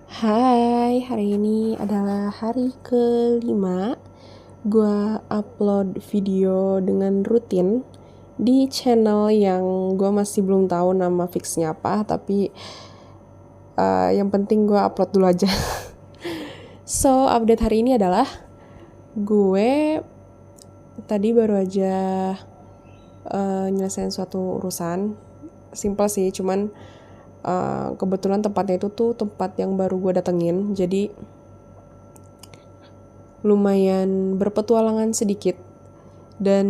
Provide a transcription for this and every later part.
Hai, hari ini adalah hari kelima gue upload video dengan rutin di channel yang gue masih belum tahu nama fixnya apa, tapi yang penting gue upload dulu aja. So, update hari ini adalah gue tadi baru aja nyelesain suatu urusan. Simple sih, cuman kebetulan tempatnya itu tuh tempat yang baru gue datengin, jadi lumayan berpetualangan sedikit dan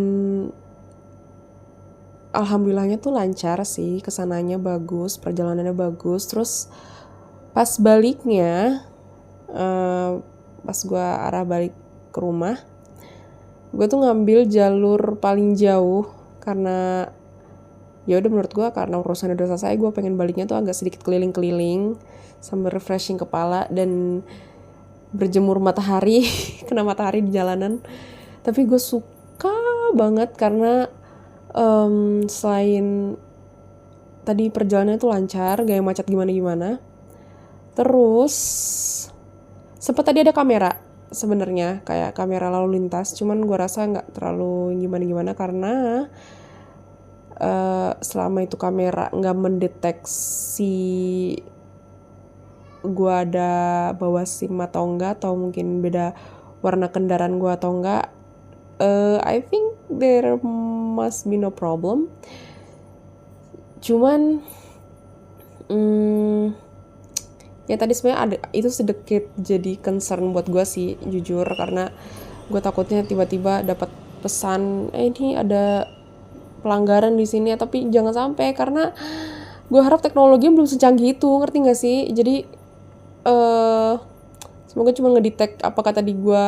alhamdulillahnya tuh lancar sih, kesananya bagus, perjalanannya bagus. Terus pas baliknya, pas gue arah balik ke rumah, gue tuh ngambil jalur paling jauh karena ya udah menurut gue karena urusan udah selesai, gue pengen baliknya tuh agak sedikit keliling-keliling sambil refreshing kepala dan berjemur matahari kena matahari di jalanan. Tapi gue suka banget karena selain tadi perjalanannya tuh lancar, gak yang macet gimana-gimana. Terus sempat tadi ada kamera sebenarnya, kayak kamera lalu lintas, cuman gue rasa nggak terlalu gimana-gimana karena selama itu kamera nggak mendeteksi gue ada bawa SIM atau enggak, atau mungkin beda warna kendaraan gue atau enggak, I think there must be no problem. Cuman ya tadi sebenarnya ada itu sedikit jadi concern buat gue sih, jujur, karena gue takutnya tiba-tiba dapat pesan ini ada pelanggaran di sini, tapi jangan sampai, karena gue harap teknologi belum secanggih itu, ngerti gak sih? Jadi semoga cuma ngedetect apakah tadi gue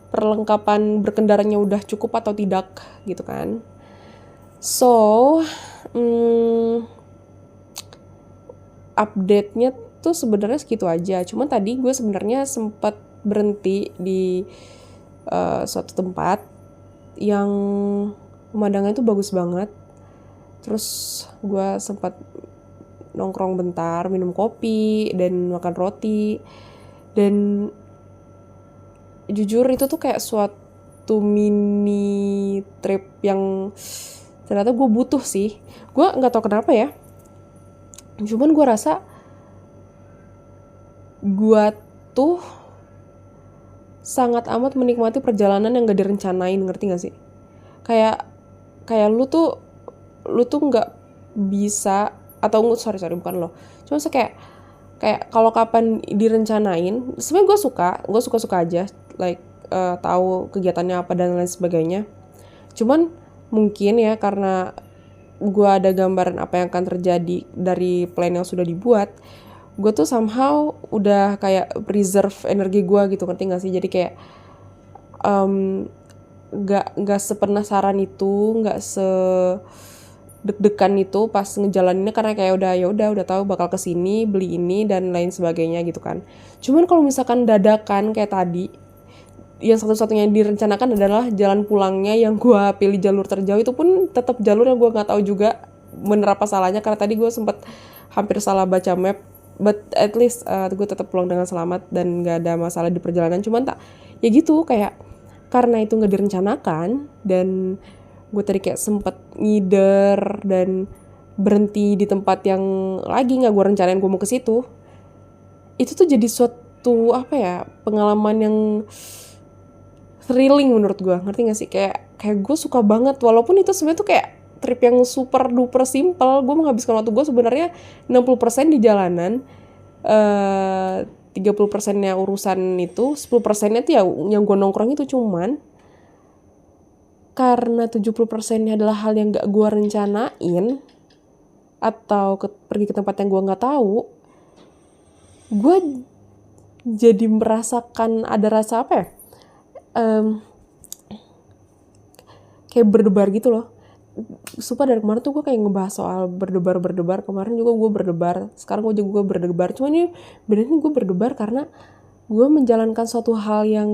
perlengkapan berkendaranya udah cukup atau tidak gitu kan. So update-nya tuh sebenarnya segitu aja. Cuman tadi gue sebenarnya sempat berhenti di suatu tempat yang pemandangannya tuh bagus banget. Terus gue sempat nongkrong bentar, minum kopi dan makan roti. Dan jujur itu tuh kayak suatu mini trip yang ternyata gue butuh sih. Gue nggak tahu kenapa ya, cuman gue rasa gue tuh sangat amat menikmati perjalanan yang gak direncanain, ngerti gak sih? Kayak lu tuh nggak bisa, atau sorry bukan lo, cuma kayak kalau kapan direncanain, sebenarnya gue suka aja, like tahu kegiatannya apa dan lain sebagainya. Cuman mungkin ya karena gue ada gambaran apa yang akan terjadi dari plan yang sudah dibuat, gue tuh somehow udah kayak reserve energi gue gitu, ngerti gak sih? Jadi kayak nggak sepenasaran itu, nggak se deg-degan itu pas ngejalaninnya, karena kayak udah tahu bakal kesini beli ini dan lain sebagainya gitu kan. Cuman kalau misalkan dadakan kayak tadi, yang satu-satunya yang direncanakan adalah jalan pulangnya yang gue pilih jalur terjauh, itu pun tetap jalur yang gue nggak tahu juga bener apa salahnya, karena tadi gue sempet hampir salah baca map, but at least gue tetap pulang dengan selamat dan nggak ada masalah di perjalanan. Cuman tak ya gitu, kayak karena itu nggak direncanakan dan gue tadi kayak sempet ngider dan berhenti di tempat yang lagi nggak gue rencanain gue mau ke situ. Itu tuh jadi suatu apa ya, pengalaman yang thrilling menurut gue, ngerti gak sih? Kayak gue suka banget, walaupun itu sebenarnya tuh kayak trip yang super duper simple. Gue menghabiskan waktu gue sebenarnya 60% di jalanan, 30%-nya urusan itu, 10%-nya tuh ya yang gue nongkrong itu. Cuman karena 70%-nya adalah hal yang gak gue rencanain atau pergi ke tempat yang gue gak tahu, gue jadi merasakan ada rasa apa ya, kayak berdebar gitu loh. Sumpah dari kemarin tuh gue kayak ngebahas soal berdebar. Kemarin juga gue berdebar, sekarang gue juga berdebar. Cuma ini benernya gue berdebar karena gue menjalankan suatu hal yang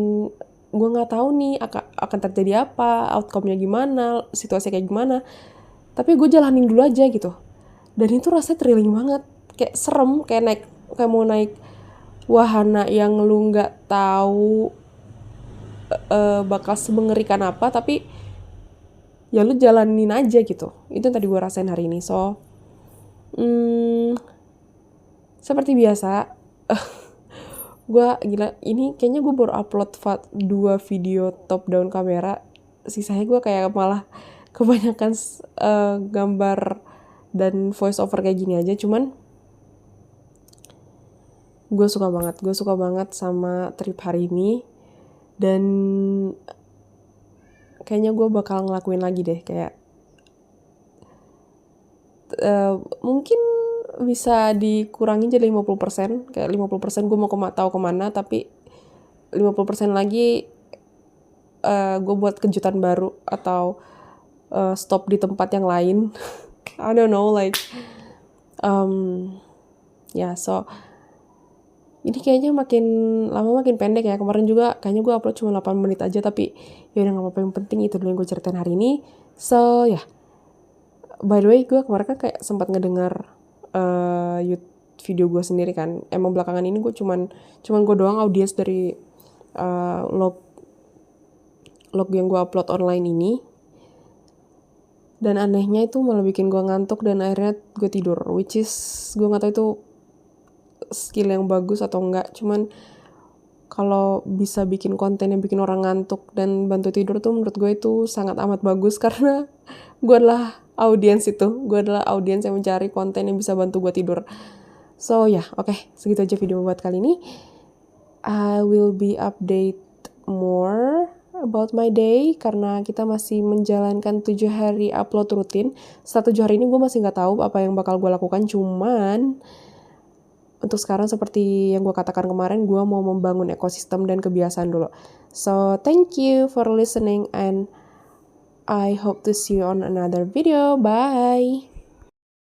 gue nggak tahu nih akan terjadi apa, outcome-nya gimana, situasi kayak gimana. Tapi gue jalanin dulu aja gitu. Dan itu rasanya thrilling banget, kayak serem, kayak mau naik wahana yang lu nggak tahu bakal semengerikan apa, tapi ya lu jalanin aja gitu. Itu yang tadi gue rasain hari ini. So seperti biasa, gue gila, ini kayaknya gue baru upload 2 video top down kamera, sisanya gue kayak malah kebanyakan gambar dan voice over kayak gini aja. Cuman gue suka banget sama trip hari ini, dan kayaknya gue bakal ngelakuin lagi deh. Kayak mungkin bisa dikurangin jadi 50%, kayak 50% gue mau tahu kemana, tapi 50% lagi gue buat kejutan baru atau stop di tempat yang lain. I don't know, like so ini kayaknya makin lama makin pendek ya. Kemarin juga kayaknya gue upload cuma 8 menit aja, tapi ya udah gak apa-apa, yang penting itu dulu yang gue ceritain hari ini. So ya, by the way, gue kemarin kan kayak sempat ngedengar video gue sendiri kan. Emang belakangan ini gue cuman gue doang audiens dari log yang gue upload online ini. Dan anehnya itu malah bikin gue ngantuk dan akhirnya gue tidur, which is gue gak tahu itu skill yang bagus atau enggak. Cuman kalau bisa bikin konten yang bikin orang ngantuk dan bantu tidur tuh menurut gue itu sangat amat bagus, karena gue adalah audiens yang mencari konten yang bisa bantu gue tidur. So ya, oke, segitu aja video buat kali ini. I will be update more about my day, karena kita masih menjalankan 7 hari upload rutin. Setelah 7 hari ini gue masih gak tahu apa yang bakal gue lakukan, cuman untuk sekarang seperti yang gue katakan kemarin, gue mau membangun ekosistem dan kebiasaan dulu. So thank you for listening, and I hope to see you on another video. Bye!